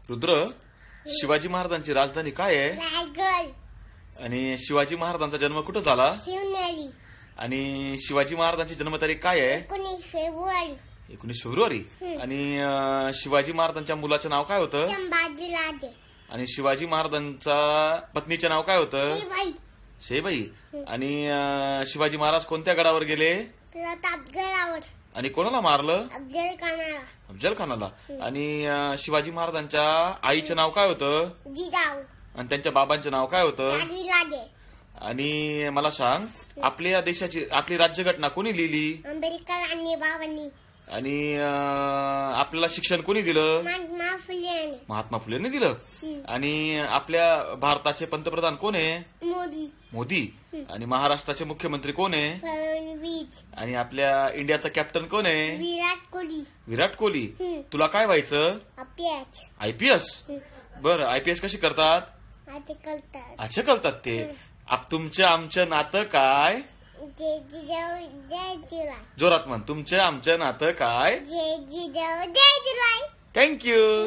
रुद्र, शिवाजी महाराजांची राजधानी काय आहे? रायगड. आणि शिवाजी महाराजांचा जन्म कुठं झाला? शिवनेरी. आणि शिवाजी महाराजांची जन्मतारीख काय आहे? 19 फेब्रुवारी. 19 फेब्रुवारी. आणि शिवाजी महाराजांच्या मुलाचं नाव काय होतं? संभाजीराजे. आणि शिवाजी महाराजांचा पत्नीचे नाव काय होतं? शिवाई. शेबाई. आणि शिवाजी महाराज कोणत्या गडावर गेले? प्रतापगडावर. आणि कोणाला मारलं? अफजल खानाला. अफजल खानाला. आणि शिवाजी महाराजांच्या आईचं नाव काय होतं? जिजाऊ. आणि त्यांच्या बाबांचं नाव काय होतं? राजे. आणि मला सांग, आपल्या देशाची आपली राज्यघटना कोणी लिहिली? आंबेडकर आणि बाबांनी. आणि आपल्याला शिक्षण कोणी दिलं? महात्मा फुले. महात्मा फुलेंनी दिलं. आणि आपल्या भारताचे पंतप्रधान कोण आहे? मोदी. मोदी. आणि महाराष्ट्राचे मुख्यमंत्री कोण आहे? फडणवीस. आणि आपल्या इंडियाचा कॅप्टन कोण आहे? विराट कोहली. विराट कोहली. तुला काय व्हायचं? आयपीएस. बरं, आयपीएस कशी करतात? असे करतात ते. तुमचं आमचं नातं काय? जय जिजाऊ जय जिजाऊ. जोरात म्हण, तुमचं आमचं नातं काय? जय जिजाऊ जय जिजाऊ. थँक्यू.